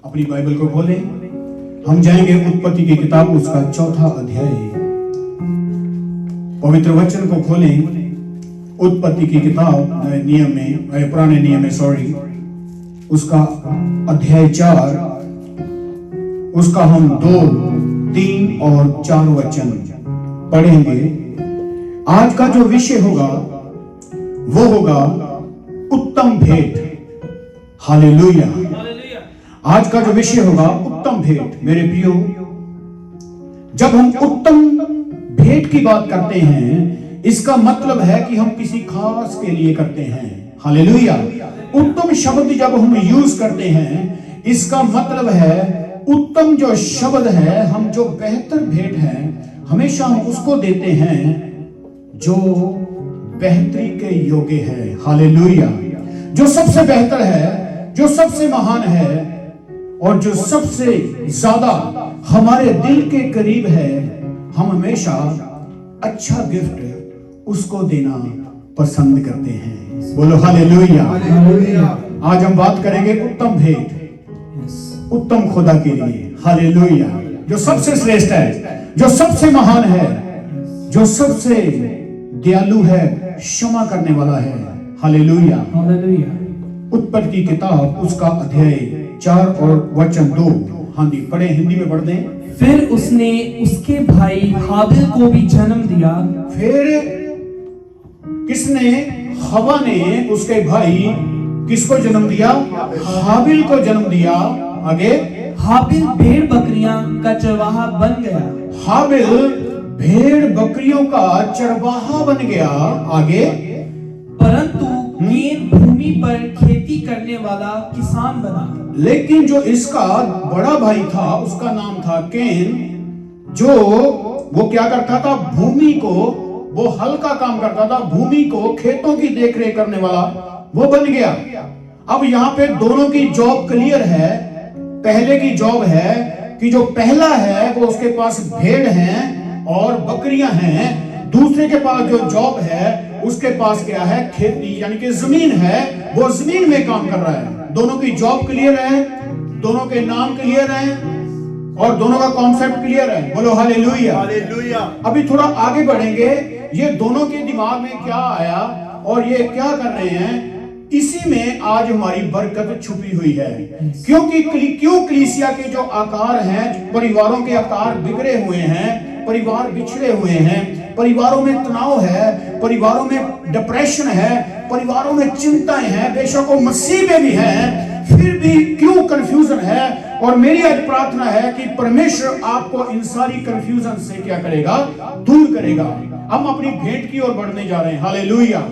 अपनी बाइबल को खोलें, हम जाएंगे उत्पत्ति की किताब उसका 4था अध्याय। पवित्र वचन को खोलें, उत्पत्ति की किताब नियम में, पुराने नियम में उसका अध्याय 4, उसका हम 2, 3 और 4 वचन पढ़ेंगे। आज का जो विषय होगा वो होगा उत्तम भेंट। हालेलुया। आज का जो विषय होगा उत्तम भेंट। मेरे प्रियो, जब हम उत्तम भेंट की बात करते हैं, इसका मतलब है कि हम किसी खास के लिए करते हैं। हालेलुया। उत्तम शब्द जब हम यूज करते हैं, इसका मतलब है उत्तम जो शब्द है, हम जो बेहतर भेंट है, हमेशा हम उसको देते हैं जो बेहतरी के योग्य है। हालेलुया। जो सबसे बेहतर है, जो सबसे महान है और जो सबसे ज्यादा हमारे दिल के करीब है, हम हमेशा अच्छा गिफ्ट उसको देना पसंद करते हैं। बोलो हालेलुया। आज हम बात करेंगे उत्तम भेंट, उत्तम खुदा के लिए। हालेलुया। जो सबसे श्रेष्ठ है, जो सबसे महान है, जो सबसे दयालु है, क्षमा करने वाला है। हालेलुया। उत्पत्ति की किताब उसका अध्याय 4 और वचन 2। हाँ जी, पढ़े, हिंदी में पढ़ दें। फिर उसने उसके भाई हाबिल को भी जन्म दिया। फिर किसने? हवा ने उसके भाई किसको जन्म दिया? हाबिल को जन्म दिया। आगे, हाबिल भेड़ बकरियां का चरवाहा बन गया। हाबिल भेड़ बकरियों का चरवाहा बन गया। आगे, परंतु कैन भूमि पर खेती करने वाला किसान बना। लेकिन जो इसका बड़ा भाई था, उसका नाम था कैन, जो वो क्या करता था? भूमि को, वो हल का काम करता था, भूमि को, खेतों की देखरेख करने वाला वो बन गया। अब यहाँ पे दोनों की जॉब क्लियर है। पहले की जॉब है कि जो पहला है वो उसके पास भेड़ हैं और बकरियां हैं। दूसरे के पास जो जॉब है, उसके पास क्या है? खेती, यानी कि जमीन है। वो जमीन में काम कर रहा है। दोनों की जॉब क्लियर है, दोनों के नाम क्लियर हैं और दोनों का कॉन्सेप्ट क्लियर है। बोलो हालेलुया। हालेलुया। अभी थोड़ा आगे बढ़ेंगे, ये दोनों के दिमाग में क्या आया और ये क्या कर रहे हैं, इसी में आज हमारी बरकत छुपी हुई है। क्योंकि क्यों कलीसिया के जो आकार हैं, परिवारों के आकार बिगड़े हुए हैं, परिवार बिछड़े हुए हैं, परिवारों में तनाव है, परिवारों में डिप्रेशन है, परिवारों में चिंताएं हैं, बेशक वो मसीह में भी हैं, फिर भी क्यों कंफ्यूजन है। और मेरी आज प्रार्थना है कि परमेश्वर आपको इन सारी कंफ्यूजन से क्या करेगा? दूर करेगा। हम अपनी भेंट की ओर बढ़ने जा रहे हैं। हालेलुया।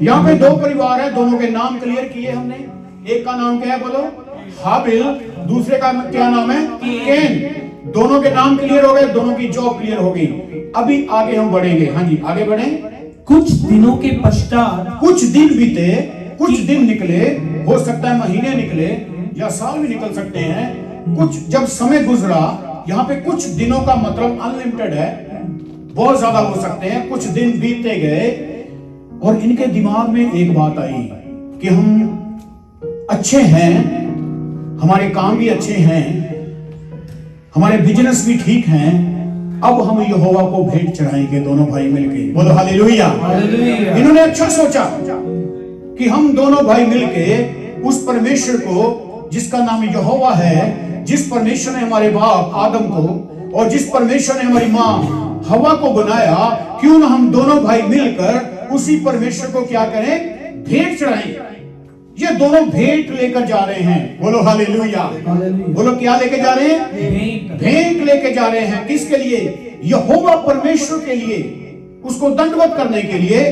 यहाँ पे 2 परिवार है, दोनों के नाम क्लियर किए हमने। एक का नाम क्या है? बोलो हाबिल। दूसरे का क्या नाम है? कैन। दोनों के नाम क्लियर हो गए, दोनों की जॉब क्लियर हो गई। अभी आगे हम बढ़ेंगे। हाँ जी, आगे बढ़ें। कुछ दिनों के पश्चात, कुछ दिन बीते, कुछ दिन निकले, हो सकता है महीने निकले या साल भी निकल सकते हैं। कुछ जब समय गुजरा, यहाँ पे कुछ दिनों का मतलब अनलिमिटेड है, बहुत ज्यादा हो सकते हैं। कुछ दिन बीतते गए और इनके दिमाग में एक बात आई कि हम अच्छे हैं, हमारे काम भी अच्छे हैं, हमारे बिजनेस भी ठीक हैं, अब हम यहोवा को भेंट चढ़ाएंगे दोनों भाई मिलके। बोलो हालेलुया। इन्होंने अच्छा सोचा कि हम दोनों भाई मिलके उस परमेश्वर को, जिसका नाम यहोवा है, जिस परमेश्वर ने हमारे बाप आदम को और जिस परमेश्वर ने हमारी माँ हवा को बनाया, क्यों ना हम दोनों भाई मिलकर उसी परमेश्वर को क्या करें? भेंट चढ़ाएं। ये दोनों भेंट लेकर जा रहे हैं। बोलो हालेलुया। बोलो क्या लेके जा रहे हैं? भेंट लेके जा रहे हैं। किसके लिए? यहोवा परमेश्वर के लिए, उसको दंडवत करने के लिए,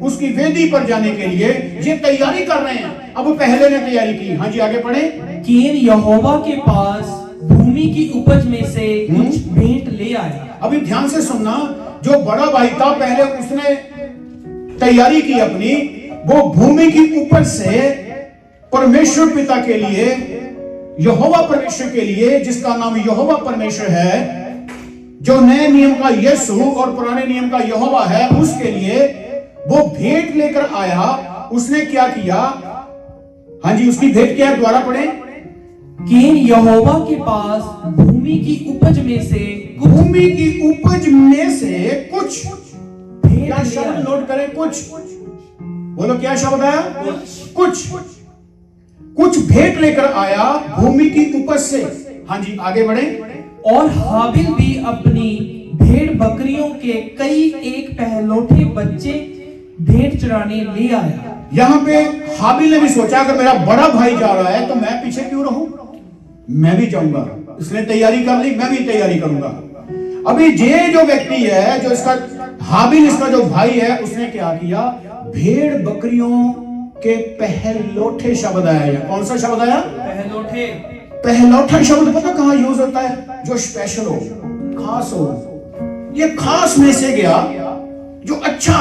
उसकी वेदी पर जाने के लिए ये तैयारी कर रहे हैं। अब पहले ने तैयारी की। हाँ जी, आगे पढ़े। कैन यहोवा के पास भूमि की उपज में से कुछ भेंट ले आया। अभी ध्यान से सुनना, जो बड़ा भाई था पहले उसने तैयारी की अपनी, वो भूमि की उपज से परमेश्वर पिता के लिए, यहोवा परमेश्वर के लिए, जिसका नाम यहोवा परमेश्वर है, जो नए नियम का यीशु और पुराने नियम का यहोवा है, उसके लिए वो भेंट लेकर आया। उसने क्या किया? हाँ जी, उसकी भेंट क्या है? द्वारा पढ़े। केन यहोवा के पास भूमि की उपज में से कुछ भूमि की उपज में से कुछ, भेंट क्या ले शब्द आया। नोट करें? कुछ। बोलो क्या शब्द है? कुछ। कुछ भेंट लेकर आया भूमि की उपज से। हाँ जी, आगे बढ़े। और हाबिल भी अपनी भेड़ बकरियों के कई एक पहलौठे बच्चे भेंट चढ़ाने ले आया। यहां पे हाबिल ने भी सोचा अगर मेरा बड़ा भाई जा रहा है तो मैं पीछे क्यों रहूं, मैं भी जाऊंगा। इसने तैयारी कर ली, मैं भी तैयारी करूंगा। अभी ये जो व्यक्ति है, जो इसका हाबिल, इसका जो भाई है, उसने क्या किया? भेड़ बकरियों के पहलौठे शब्द आया। कौन सा शब्द आया? पहलौठे। पहलौठा शब्द पता कहां यूज होता है? जो स्पेशल हो, खास हो। ये खास में से गया, जो अच्छा,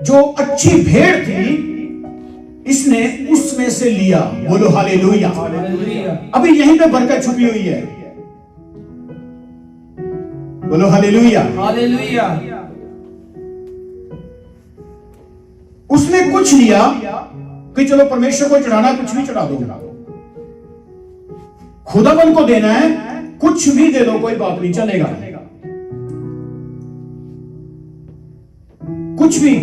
जो अच्छी भेड़ थी, इसने उसमें से लिया। बोलो हालेलुया। हालेलुया। अभी यहीं पे बरकत छुपी हुई है। बोलो हालेलुया। हालेलुया। उसने कुछ लिया कि चलो परमेश्वर को चढ़ाना, कुछ भी चढ़ा दो। खुदावन को देना है, कुछ भी दे दो, कोई बात नहीं, चलेगा। कुछ भी।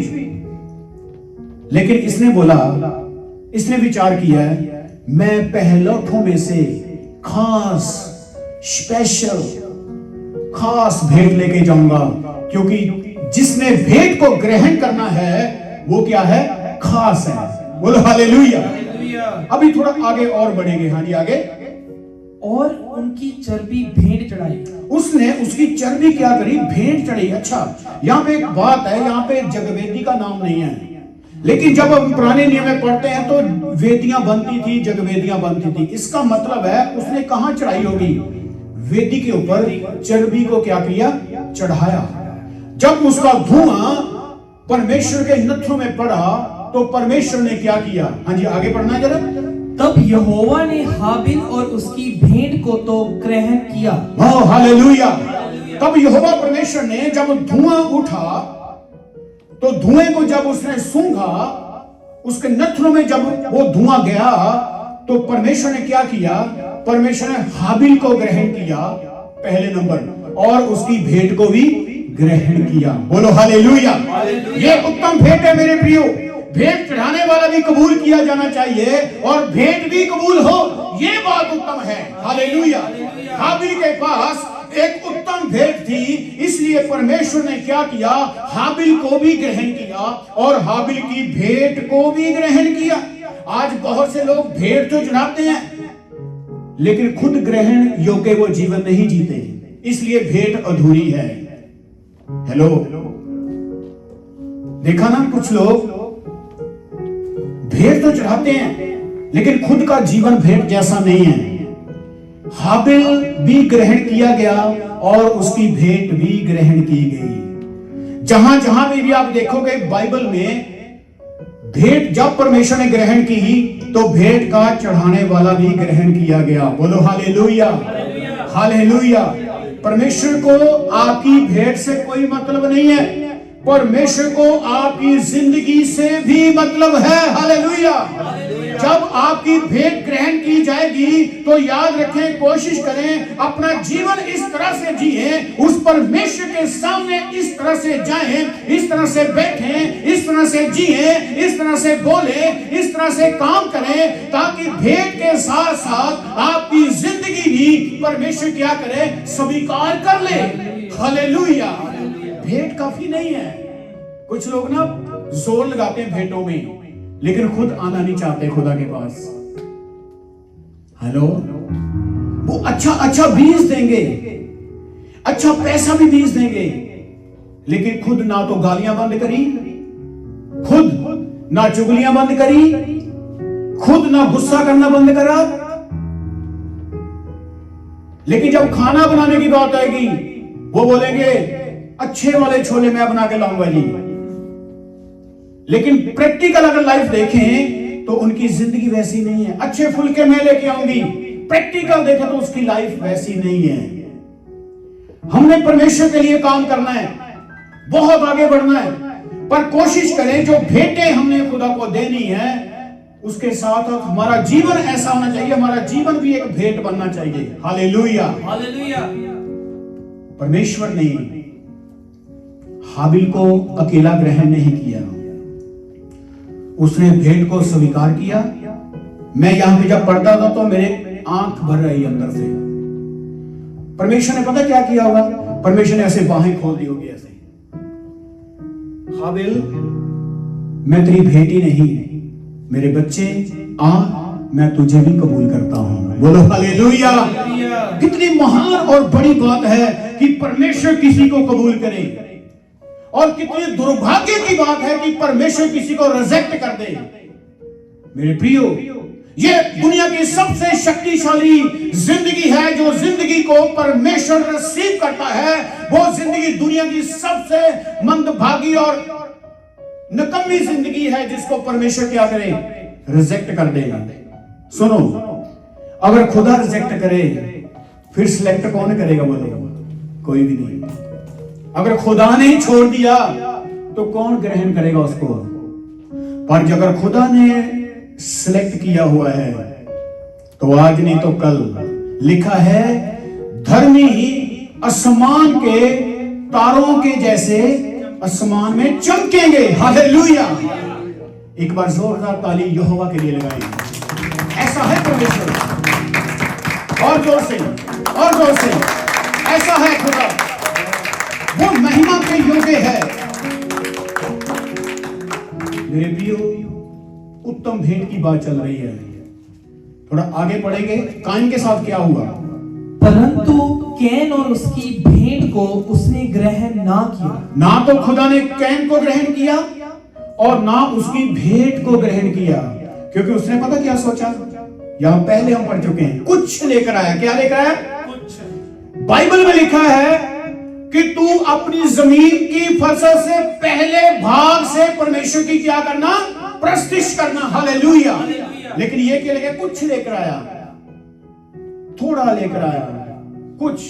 लेकिन इसने बोला, इसने विचार किया है, मैं पहलौठों में से खास, स्पेशल, खास भेंट लेके जाऊंगा, क्योंकि जिसने भेंट को ग्रहण करना है वो क्या है? खास है। बोलो हालेलुया। हालेलुया। अभी थोड़ा आगे और बढ़ेंगे। हाँ जी, आगे। और उनकी चर्बी भेंट चढ़ाई। उसने उसकी चर्बी क्या करी? भेंट चढ़ी। अच्छा, यहाँ पे एक बात है, यहाँ पे जगवेदी का नाम नहीं है, लेकिन जब हम पुराने नियम में पढ़ते हैं तो वेदियां बनती थी, जगवेदियां बनती थी। इसका मतलब है उसने कहां चढ़ाई होगी? वेदी के ऊपर चर्बी को क्या किया? चढ़ाया। जब उसका धुआं परमेश्वर के नथनों में पड़ा तो परमेश्वर ने क्या किया? हाँ जी, आगे पढ़ना जरा। तब यहोवा ने हाबिल और उसकी भेंट को तो ग्रहण किया। हालेलुया। तब यहोवा परमेश्वर ने जब धुआं उठा तो धुएं को जब उसने सूंघा, उसके नथनों में जब वो धुआं गया तो परमेश्वर ने क्या किया? परमेश्वर ने हाबिल को ग्रहण किया पहले नंबर, और उसकी भेंट को भी ग्रहण किया। बोलो हालेलुया। ये उत्तम भेंट है मेरे प्रियो। भेंट चढ़ाने वाला भी कबूल किया जाना चाहिए और भेंट भी कबूल हो, ये बात उत्तम है। हालेलुया। हाबिल के पास एक उत्तम भेंट थी, इसलिए परमेश्वर ने क्या किया? हाबिल को भी ग्रहण किया और हाबिल की भेंट को भी ग्रहण किया। आज बहुत से लोग भेंट तो चढ़ाते हैं लेकिन खुद ग्रहण योग्य वो जीवन नहीं जीते, इसलिए भेंट अधूरी है। हेलो, देखा ना, कुछ लोग भेंट तो चढ़ाते हैं लेकिन खुद का जीवन भेंट जैसा नहीं है। हाबिल भी ग्रहण किया गया और उसकी भेंट भी ग्रहण की गई। जहां जहां भी आप देखोगे बाइबल में, भेंट जब परमेश्वर ने ग्रहण की तो भेंट का चढ़ाने वाला भी ग्रहण किया गया। बोलो हालेलुया। हालेलुया। परमेश्वर को आपकी भेंट से कोई मतलब नहीं है, परमेश्वर को आपकी जिंदगी से भी मतलब है। हालेलुया। जब आपकी भेंट ग्रहण की जाएगी तो याद रखें, कोशिश करें अपना जीवन इस तरह से जिए, उस परमेश्वर के सामने इस तरह से जाएं, इस तरह से बैठें, इस तरह से जिए, इस तरह से बोले, इस तरह से काम करें, ताकि भेंट के साथ साथ आपकी जिंदगी भी परमेश्वर क्या करे? स्वीकार कर ले। हालेलुया। भेंट काफी नहीं है। कुछ लोग ना जोर लगाते हैं भेंटों में लेकिन खुद आना नहीं चाहते खुदा के पास। हेलो, वो अच्छा बीज देंगे, अच्छा पैसा भी बीज देंगे, लेकिन खुद ना तो गालियां बंद करी, खुद ना चुगलियां बंद करी, खुद ना गुस्सा करना बंद करा, लेकिन जब खाना बनाने की बात आएगी वो बोलेंगे अच्छे वाले छोले मैं बना के लाऊंगा जी। लेकिन प्रैक्टिकल अगर लाइफ देखें तो उनकी जिंदगी वैसी नहीं है। अच्छे फुलके मैं लेके आऊंगी, प्रैक्टिकल देखें तो उसकी लाइफ वैसी नहीं है। हमने परमेश्वर के लिए काम करना है, बहुत आगे बढ़ना है, पर कोशिश करें जो भेंटें हमने खुदा को देनी है उसके साथ हमारा जीवन ऐसा होना चाहिए, हमारा जीवन भी एक भेंट बनना चाहिए। Hallelujah, hallelujah. परमेश्वर ने हाबिल को अकेला ग्रहण नहीं किया, उसने भेंट को स्वीकार किया। मैं यहां पे जब पढ़ता था तो मेरे आंख भर रही अंदर से। परमेश्वर ने पता क्या किया होगा? परमेश्वर ने ऐसे बाहें खोल दी होगी, ऐसे, हाबिल मैं तेरी बेटी नहीं, मेरे बच्चे आ, मैं तुझे भी कबूल करता हूं। बोलो हालेलुया। कितनी महान और बड़ी बात है कि परमेश्वर किसी को कबूल करे, और कितनी दुर्भाग्य की बात है कि परमेश्वर किसी को रिजेक्ट कर दे। मेरे प्रियो, ये दुनिया की सबसे शक्तिशाली जिंदगी है। जो जिंदगी को परमेश्वर रिसीव करता है, वो जिंदगी दुनिया की सबसे मंदभागी और नकम्मी जिंदगी है, जिसको परमेश्वर क्या करे? रिजेक्ट कर देगा। सुनो, अगर खुदा रिजेक्ट करे फिर सिलेक्ट कौन करेगा? बोलो, कोई भी नहीं। अगर खुदा ने ही छोड़ दिया तो कौन ग्रहण करेगा उसको? पर अगर खुदा ने सिलेक्ट किया हुआ है तो आज नहीं तो कल, लिखा है धर्मी ही आसमान के तारों के जैसे आसमान में चमकेंगे। हालेलुया। एक बार जोरदार ताली यहोवा के लिए लगाएंगे। ऐसा है परमेश्वर, और जोर से, और जोर से, ऐसा है खुदा, वो महिमा के योग्य है। मेरे प्रियो, उत्तम भेंट की बात चल रही है, थोड़ा आगे पढ़ेंगे। काइन के साथ क्या हुआ? परंतु कैन और उसकी भेंट को उसने ग्रहण ना किया। ना तो खुदा ने कैन को ग्रहण किया और ना उसकी भेंट को ग्रहण किया, क्योंकि उसने पता क्या सोचा? यहां पहले हम पढ़ चुके हैं, कुछ लेकर आया। क्या लेकर आया? कुछ। बाइबल में लिखा है कि तू अपनी जमीन की फसल से पहले भाग से परमेश्वर की क्या करना? प्रस्तिश करना। हालेलुया। लेकिन ये क्या लेकर? कुछ लेकर आया, थोड़ा लेकर आया, कुछ।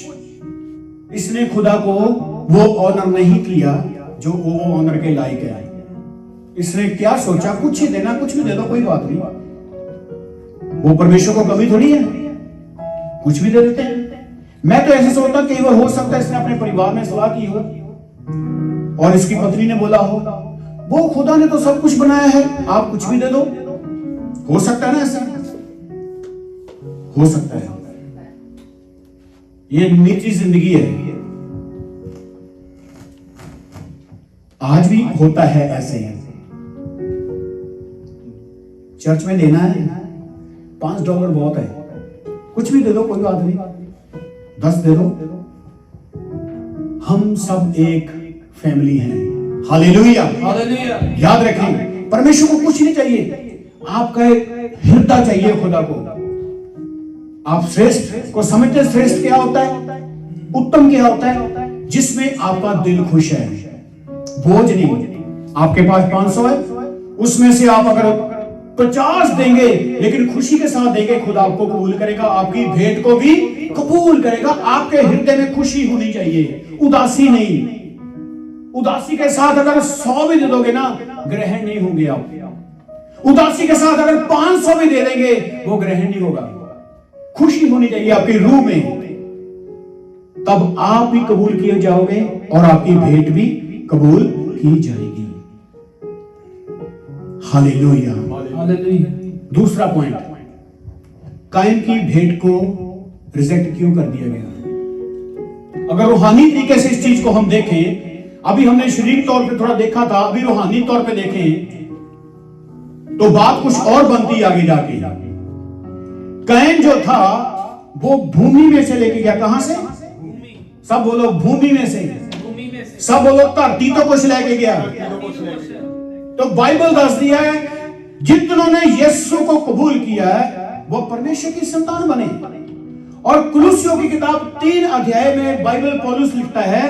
इसने खुदा को वो ऑनर नहीं किया जो वो ऑनर के लायक है। इसने क्या सोचा? कुछ ही देना, कुछ भी दे दो, कोई बात नहीं। वो परमेश्वर को कमी थोड़ी है, कुछ भी दे देते हैं। मैं तो ऐसे सोचता, कई बार हो सकता है इसने अपने परिवार में सलाह की हो और इसकी पत्नी ने बोला हो, वो खुदा ने तो सब कुछ बनाया है, आप कुछ भी दे दो। हो सकता है ना ऐसा? हो सकता है। ये निजी जिंदगी है, आज भी होता है ऐसे। चर्च में लेना है, $5 बहुत है, कुछ भी दे दो, कोई बात नहीं, 10 दे दो। हम सब एक फैमिली हैं। हालेलुया। हालेलुया। याद रखें, परमेश्वर को कुछ नहीं चाहिए, आपका एक हृदय चाहिए खुदा को। आप श्रेष्ठ को समझते? श्रेष्ठ क्या होता है? उत्तम क्या होता है? जिसमें आपका दिल खुश है, बोझ नहीं। आपके पास 500 है, उसमें से आप अगर 50 देंगे लेकिन खुशी के साथ देंगे, खुदा आपको कबूल करेगा, आपकी भेंट को भी कबूल करेगा। आपके हृदय में खुशी होनी चाहिए, उदासी नहीं। उदासी के साथ अगर 100 भी दे दोगे ना, ग्रहण नहीं होंगे आप। उदासी के साथ अगर 500 भी दे देंगे, वो ग्रहण नहीं होगा। खुशी होनी चाहिए आपकी रूह में, तब आप भी कबूल किए जाओगे और आपकी भेंट भी कबूल की जाएगी। हालेलुया। हालेलुया। दूसरा पॉइंट, काइन की भेंट को रिजेक्ट क्यों कर दिया गया? अगर रूहानी तरीके से इस चीज को हम देखें, अभी हमने शारीरिक तौर पे थोड़ा देखा था, अभी रूहानी तौर पे देखें तो बात कुछ और बनती आगे जाके। कैन जो था वो भूमि में से लेके गया। कहां से? सब बोलो भूमि में से। सब बोलो धरती तो कुछ लेके गया। तो बाइबल दस दिया है, जितनों ने यीशु को कबूल किया है वो परमेश्वर की संतान बने। और कुलुस्सियों की किताब 3 अध्याय में बाइबल पौलुस लिखता है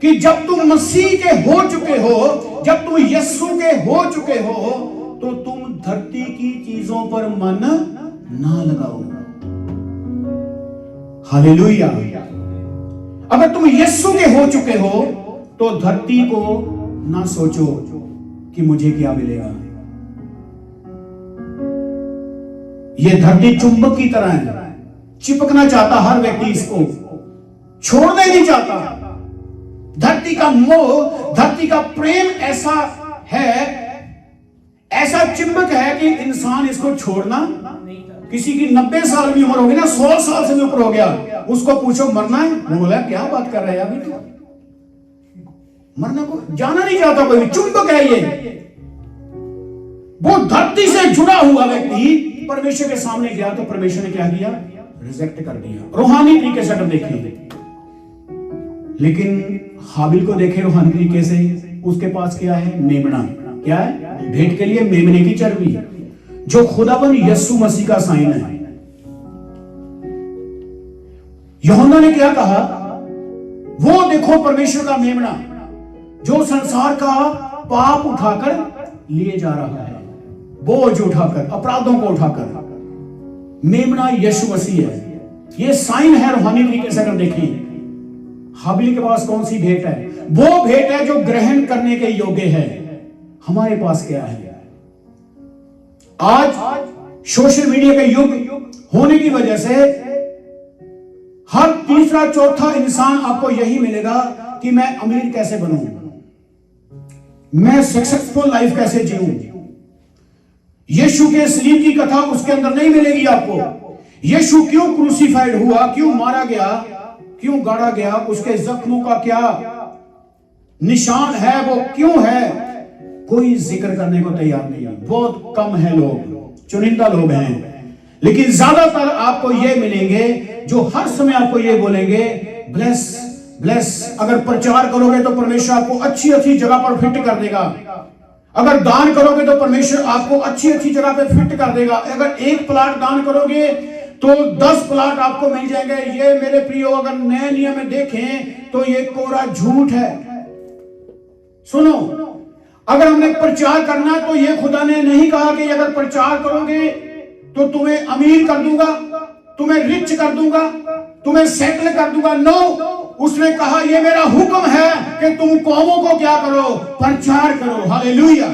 कि जब तुम मसीह के हो चुके हो, जब तुम यीशु के हो चुके हो, तो तुम धरती की चीजों पर मन ना लगाओ। हालेलुया। अगर तुम यीशु के हो चुके हो तो धरती को ना सोचो कि मुझे क्या मिलेगा। ये धरती चुंबक की तरह है, चिपकना चाहता हर व्यक्ति, इसको छोड़ना ही नहीं चाहता। धरती का मोह, धरती का प्रेम ऐसा है, ऐसा चिंबक है कि इंसान इसको छोड़ना। किसी की 90 साल की उम्र होगी ना, 100 साल से भी ऊपर हो गया, उसको पूछो मरना है, वो बोला क्या बात कर रहे हैं अभी तो, मरना को जाना नहीं चाहता कोई। चुंबक है ये, वो धरती से जुड़ा हुआ व्यक्ति परमेश्वर के सामने गया तो परमेश्वर ने क्या किया? रिजेक्ट कर दिया। रूहानी तरीके से अगर देखें, लेकिन हाबिल को देखे रूहानी तरीके से, उसके पास क्या है? मेमना। क्या है? भेंट के लिए मेमने की चर्बी, जो खुदाबंद यीशु मसीह का साइन है। यूहन्ना ने क्या कहा? वो देखो परमेश्वर का मेमना, जो संसार का पाप उठाकर लिए जा रहा है, बोझ उठाकर, अपराधों को उठाकर। मेमना यीशु मसीह है। ये साइन है रूहानी तरीके से अगर देखें। हाबिल के पास कौन सी भेंट है? वो भेंट है जो ग्रहण करने के योग्य है। हमारे पास क्या है? आज सोशल मीडिया का युग होने की वजह से हर तीसरा चौथा इंसान आपको यही मिलेगा कि मैं अमीर कैसे बनूं, मैं सक्सेसफुल लाइफ कैसे जीऊं। यीशु के सलीब की कथा उसके अंदर नहीं मिलेगी आपको। यीशु क्यों क्रूसीफाइड हुआ, क्यों मारा गया, क्यों गाड़ा गया, उसके जख्मों का क्या निशान है, वो क्यों है, कोई जिक्र करने को तैयार नहीं है। बहुत कम है लोग, चुनिंदा लोग हैं। लेकिन ज्यादातर आपको ये मिलेंगे जो हर समय आपको ये बोलेंगे ब्लेस ब्लेस। अगर प्रचार करोगे तो परमेश्वर आपको अच्छी अच्छी जगह पर फिट कर देगा। अगर दान करोगे तो परमेश्वर आपको अच्छी अच्छी जगह पे फिट कर देगा। अगर एक प्लाट दान करोगे तो 10 प्लाट आपको मिल जाएंगे। ये मेरे प्रियो अगर नए नियम में देखें तो ये कोरा झूठ है। सुनो, अगर हमने प्रचार करना तो ये खुदा ने नहीं कहा कि अगर प्रचार करोगे तो तुम्हें अमीर कर दूंगा, तुम्हें रिच कर दूंगा, तुम्हें सेटल कर दूंगा। नो, उसने कहा ये मेरा हुक्म है कि तुम कौमों को क्या करो? प्रचार करो। हालेलुया।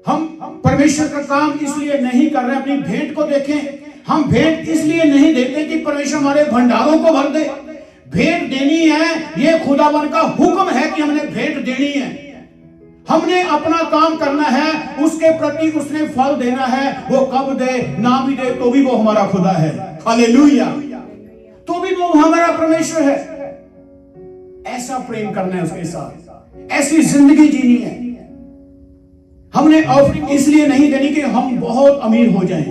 हम परमेश्वर का काम इसलिए नहीं कर रहे। अपनी भेंट को देखें, हम भेंट इसलिए नहीं देते कि परमेश्वर हमारे भंडारों को भर दे। भेंट देनी है, ये खुदावन का हुक्म है कि हमने भेंट देनी है। हमने अपना काम करना है, उसके प्रति उसने फल देना है। वो कब दे, ना भी दे तो भी वो हमारा खुदा है। हालेलुया। तो भी वो हमारा परमेश्वर है। ऐसा प्रेम करना है उसके साथ, ऐसी जिंदगी जीनी है। हमने ऑफरिंग इसलिए नहीं देनी कि हम बहुत अमीर हो जाएं।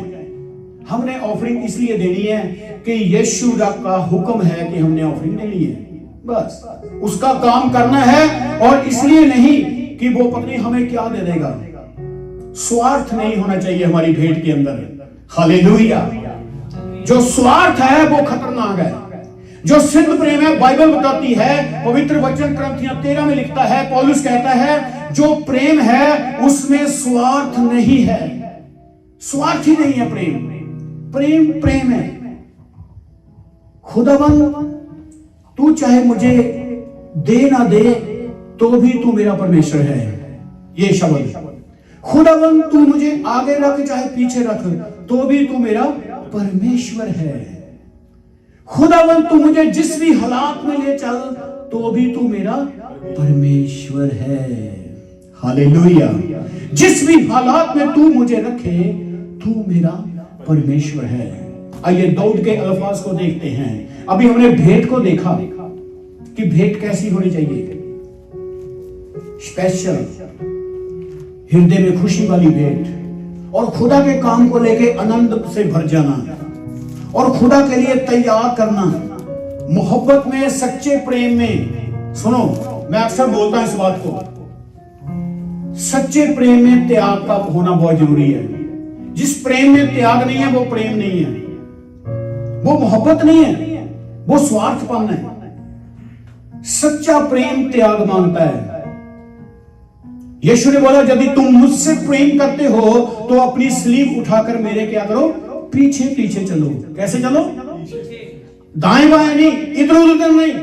हमने ऑफरिंग इसलिए देनी है कि यीशु का हुक्म है कि हमने ऑफरिंग देनी है। बस उसका काम करना है, और इसलिए नहीं कि वो पत्नी हमें क्या दे देगा। स्वार्थ नहीं होना चाहिए हमारी भेंट के अंदर। हालेलुया। जो स्वार्थ है वो खतरनाक है। जो सिद्ध प्रेम है, बाइबल बताती है, पवित्र वचन ग्रंथियां 13 में लिखता है, पौलुस कहता है जो प्रेम है उसमें स्वार्थ नहीं है। स्वार्थ ही नहीं है प्रेम। प्रेम प्रेम है। खुदावन तू चाहे मुझे दे ना दे तो भी तू मेरा परमेश्वर है। ये शब्द, खुदावन तू मुझे आगे रख चाहे पीछे रख तो भी तू मेरा परमेश्वर है। खुदावन तू मुझे जिस भी हालात में ले चल तो भी तू मेरा परमेश्वर है। हालेलुया। जिस भी हालात में तू मुझे रखे तू मेरा परमेश्वर है। आइए दाऊद के अल्फाज को देखते हैं। अभी हमने भेंट को देखा कि भेंट कैसी होनी चाहिए। स्पेशल, हृदय में खुशी वाली भेंट, और खुदा के काम को लेके आनंद से भर जाना, और खुदा के लिए तैयार करना, मोहब्बत में, सच्चे प्रेम में। सुनो, मैं अक्सर बोलता हूं इस बात को, सच्चे प्रेम में त्याग का होना बहुत जरूरी है। जिस प्रेम में त्याग नहीं है वो प्रेम नहीं है, वो मोहब्बत नहीं है, वो स्वार्थपन है। सच्चा प्रेम त्याग मांगता है। यीशु ने बोला यदि तुम मुझसे प्रेम करते हो तो अपनी स्लीव उठाकर मेरे क्या करो? पीछे पीछे चलो। कैसे चलो? दाएं बाएं नहीं, इधर उधर नहीं,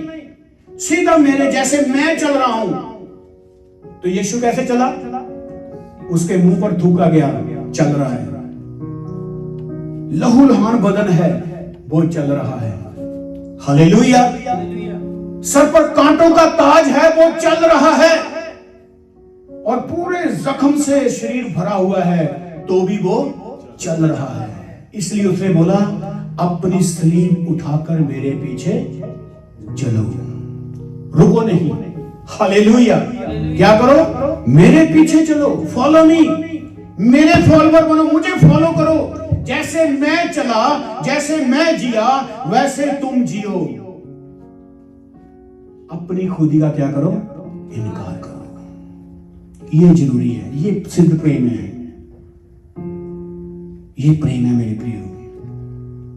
सीधा मेरे जैसे मैं चल रहा हूं। तो यीशु कैसे चला? उसके मुंह पर थूका गया, चल रहा है। लहूलुहान बदन है वो चल रहा है। हालेलुया। सर पर कांटों का ताज है वो चल रहा है, और पूरे जख्म से शरीर भरा हुआ है तो भी वो चल रहा है। इसलिए उसने बोला, अपनी सलीब उठाकर मेरे पीछे चलो, रुको नहीं। हालेलुया। क्या करो? मेरे पीछे चलो, फॉलो मी, मेरे फॉलोवर बनो, मुझे फॉलो करो। जैसे मैं चला, जैसे मैं जिया, वैसे तुम जियो। अपनी खुदी का क्या करो? इनकार करो। ये जरूरी है। ये सिद्ध प्रेम है। ये प्रेम है मेरे प्रियो।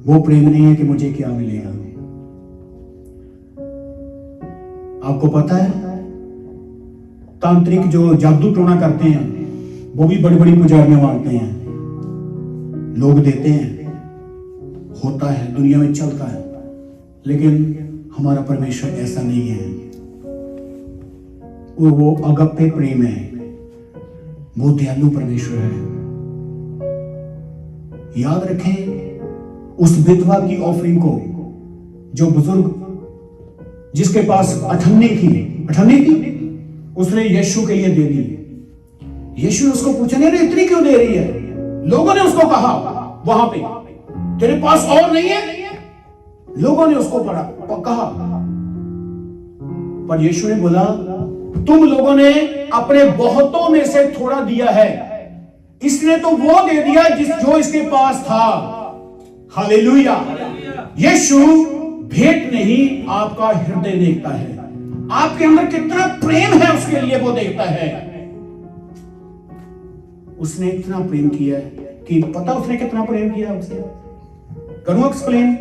वो प्रेम नहीं है कि मुझे क्या मिलेगा। आपको पता है, तांत्रिक जो जादू टोना करते हैं वो भी बड़ी बड़ी पुजारियां मांगते हैं, लोग देते हैं, होता है, दुनिया में चलता है। लेकिन हमारा परमेश्वर ऐसा नहीं है। वो अगप्पे प्रेम है, वो दयालु परमेश्वर है। याद रखें उस विधवा की ऑफरिंग को, जो बुजुर्ग जिसके पास अठन्नी थी, उसने यीशु के लिए दे दी। यीशु ने उसको पूछा, नहीं इतनी क्यों दे रही है? लोगों ने उसको कहा वहां पे, तेरे पास और नहीं है? लोगों ने उसको कहा, पर यीशु ने बोला, तुम लोगों ने अपने बहुतों में से थोड़ा दिया है, इसने तो वो दे दिया जो इसके पास था। हालेलुया। यीशु भेंट नहीं, आपका हृदय देखता है। आपके अंदर कितना प्रेम है उसके लिए वो देखता है। उसने इतना प्रेम किया कि पता उसने कितना प्रेम किया उससे? करूं एक्सप्लेन?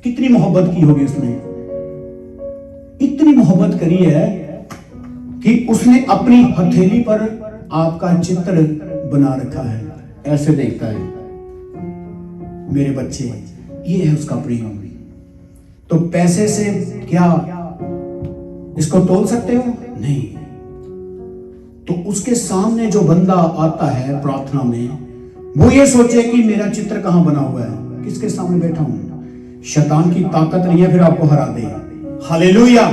कितनी मोहब्बत की होगी उसने? इतनी मोहब्बत करी है कि उसने अपनी हथेली पर आपका चित्र बना रखा है। ऐसे देखता है, मेरे बच्चे, ये है उसका प्रेम। तो पैसे से क्या इसको तोल सकते हो? नहीं। तो उसके सामने जो बंदा आता है प्रार्थना में, वो ये सोचे कि मेरा चित्र कहां बना हुआ है, किसके सामने बैठा हूं। शैतान की ताकत नहीं है फिर आपको हरा दे। हालेलुया।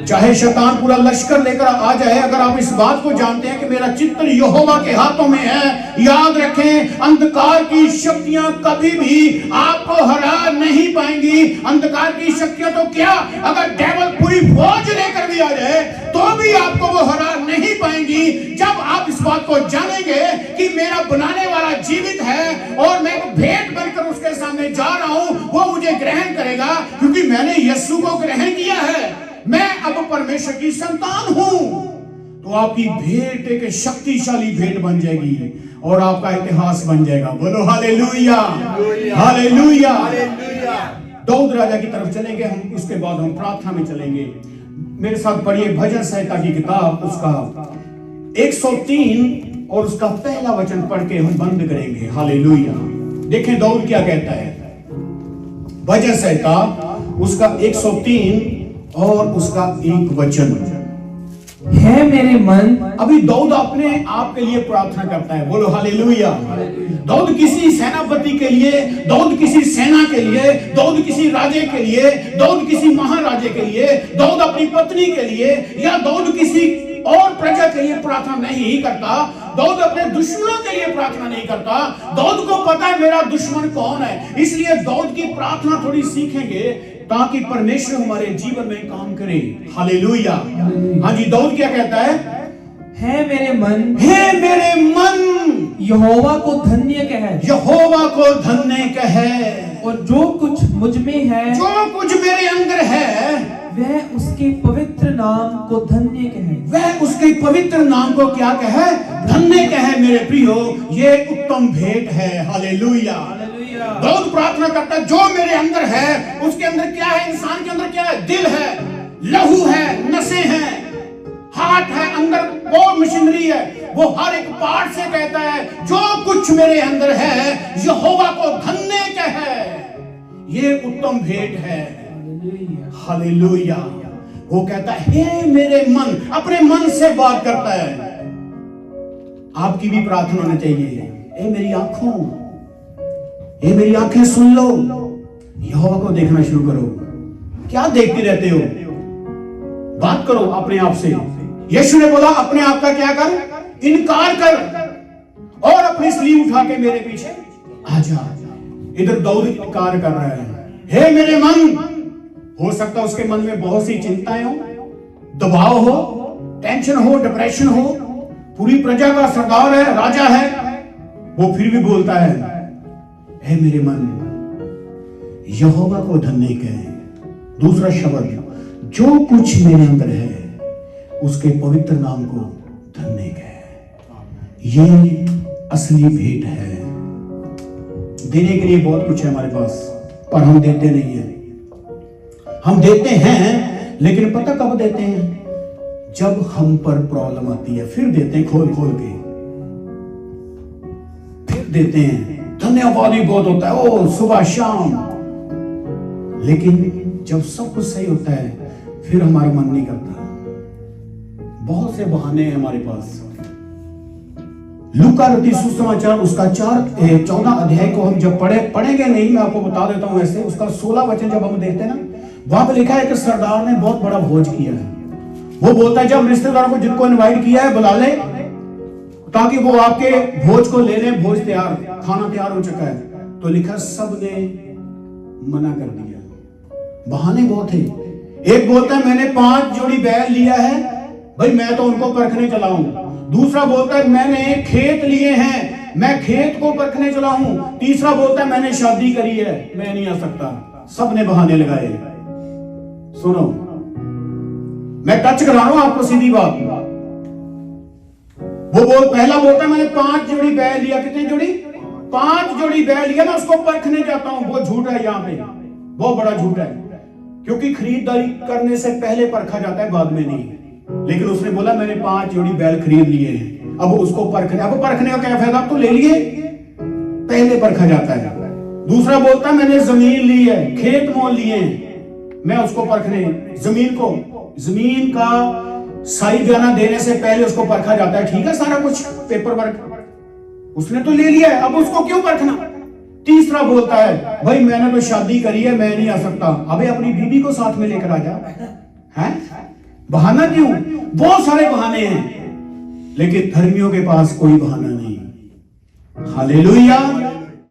चाहे शैतान पूरा लश्कर लेकर आ जाए, अगर आप इस बात को जानते हैं कि मेरा चित्र यहोवा के हाथों में है, याद रखें, अंधकार की शक्तियां कभी भी आपको हरा नहीं पाएंगी। अंधकार की शक्तियां तो क्या, अगर डेविल पूरी फौज लेकर भी आ जाए तो भी आपको वो हरा नहीं पाएंगी। जब आप इस बात को जानेंगे कि मेरा बनाने वाला जीवित है और मैं भेंट बनकर उसके सामने जा रहा हूं, वो मुझे ग्रहण करेगा, क्योंकि मैंने यीशु को ग्रहण किया है। मैं अब परमेश्वर की संतान हूं। तो आपकी भेंट एक शक्तिशाली भेंट बन जाएगी और आपका इतिहास बन जाएगा। बोलो हालेलुया, हालेलुया। दाऊद राजा की तरफ चलेंगे हम, उसके बाद हम प्रार्थना में चलेंगे। मेरे साथ पढ़िए भजन संहिता की किताब, उसका 103 और उसका पहला वचन पढ़ के हम बंद करेंगे। हालेलुया। देखें दाऊद क्या कहता है। भजन संहिता उसका 103 और उसका 1 वचन है मेरे मन। अभी दाऊद अपने आप के लिए प्रार्थना करता है। बोलो हालेलुया। दाऊद किसी सेनापति के लिए, दाऊद किसी सेना के लिए, दाऊद किसी राजे के लिए, दाऊद किसी महाराजे के लिए, दाऊद अपनी पत्नी के लिए या दाऊद किसी और प्रजा के लिए प्रार्थना नहीं करता। दाऊद अपने दुश्मनों के लिए प्रार्थना नहीं करता। दाऊद को पता है मेरा दुश्मन कौन है। इसलिए दाऊद की प्रार्थना थोड़ी सीखेंगे ताकि परमेश्वर हमारे जीवन में काम करे। हालेलुया। हाँ जी, दाऊद क्या कहता है मेरे मन, हे मेरे मन, यहोवा को धन्य कह, यहोवा को धन्य कह, और जो कुछ मुझ में है, जो कुछ मेरे अंदर है, वह उसके पवित्र नाम को धन्य कहे। वह उसके पवित्र नाम को क्या कहे? धन्य कहे। मेरे प्रियो, ये उत्तम भेंट है। हालेलुया। दाऊद प्रार्थना करता है, जो मेरे अंदर है, उसके अंदर क्या है? इंसान के अंदर क्या है? दिल है, लहू है, नसें हैं, हार्ट है, अंदर वो मशीनरी है। वो हर एक पार्ट से कहता है, जो कुछ मेरे अंदर है, यहोवा को धन्य कहे। ये उत्तम भेंट है। हालेलुया। वो कहता है, हे मेरे मन, अपने मन से बात करता है। आपकी भी प्रार्थना होनी चाहिए, ए मेरी आंखों, ये मेरी आंखें सुन लो, यहोवा को देखना शुरू करो। क्या देखते रहते हो? बात करो अपने आप से। यीशु ने बोला अपने आप का क्या कर, इनकार कर और अपनी स्लीव उठा के मेरे पीछे आ जा। इधर दाऊद इनकार कर रहा है, हे मेरे मन। हो सकता है उसके मन में बहुत सी चिंताएं हो, दबाव हो, टेंशन हो, डिप्रेशन हो, पूरी प्रजा का सरदार है, राजा है, वो फिर भी बोलता है, हे मेरे मन, यहोवा को धन्य कहे। दूसरा शब्द, जो कुछ मेरे अंदर है उसके पवित्र नाम को धन्य कहे। ये असली भेंट है। देने के लिए बहुत कुछ है हमारे पास, पर हम देते नहीं है। हम देते हैं, लेकिन पता कब देते हैं? जब हम पर प्रॉब्लम आती है, फिर देते हैं खोल खोल के, फिर देते हैं। धन्यवाद ही बहुत होता है, ओ सुबह शाम। लेकिन जब सब कुछ सही होता है, फिर हमारा मन नहीं करता। बहुत से बहाने हैं हमारे पास। लूका रचित सुसमाचार उसका 14 अध्याय को हम जब पढ़ेंगे नहीं, मैं आपको बता देता हूं ऐसे। उसका 16 वचन जब हम देखते हैं ना, वहां पर लिखा है कि सरदार ने बहुत बड़ा भोज किया है। वो बोलता है जब रिश्तेदारों को जिनको इनवाइट किया है बुला ले, ताकि वो आपके भोज को ले लें। भोज तैयार, खाना तैयार हो चुका है। तो लिखा सब ने मना कर दिया। बहाने बहुत है। एक बोलता है मैंने 5 जोड़ी बैल लिया है, भाई मैं तो उनको परखने चला हूं। दूसरा बोलता है मैंने खेत लिए हैं, मैं खेत को परखने चला हूं। तीसरा बोलता है मैंने शादी करी है, मैं नहीं आ सकता। सबने बहाने लगाए। सुनो, मैं टच करा रहा हूं आपको सीधी बात। पहला बोलता है मैंने 5 जोड़ी बैल लिया। कितनी जोड़ी? 5 जोड़ी बैल लिया, मैं उसको परखने जाता हूं। वो झूठ है, यहां पे बहुत बड़ा झूठ है, क्योंकि खरीदारी करने से पहले परखा जाता है, बाद में नहीं। लेकिन उसने बोला मैंने 5 जोड़ी बैल खरीद लिए हैं, अब उसको परखने। अब परखने का क्या फायदा, तो ले लिए, पहले परखा जाता है। दूसरा बोलता है मैंने जमीन ली है, खेत मोल लिए हैं, मैं उसको परखने। जमीन का सही बयाना देने से पहले उसको परखा जाता है। ठीक है, सारा कुछ पेपर वर्क उसने तो ले लिया है, अब उसको क्यों परखना। तीसरा बोलता है भाई मैंने तो शादी करी है, मैं नहीं आ सकता। अबे अपनी बीबी को साथ में लेकर आ जा। है बहाना क्यों? बहुत सारे बहाने हैं, लेकिन धर्मियों के पास कोई बहाना नहीं। हालेलुया।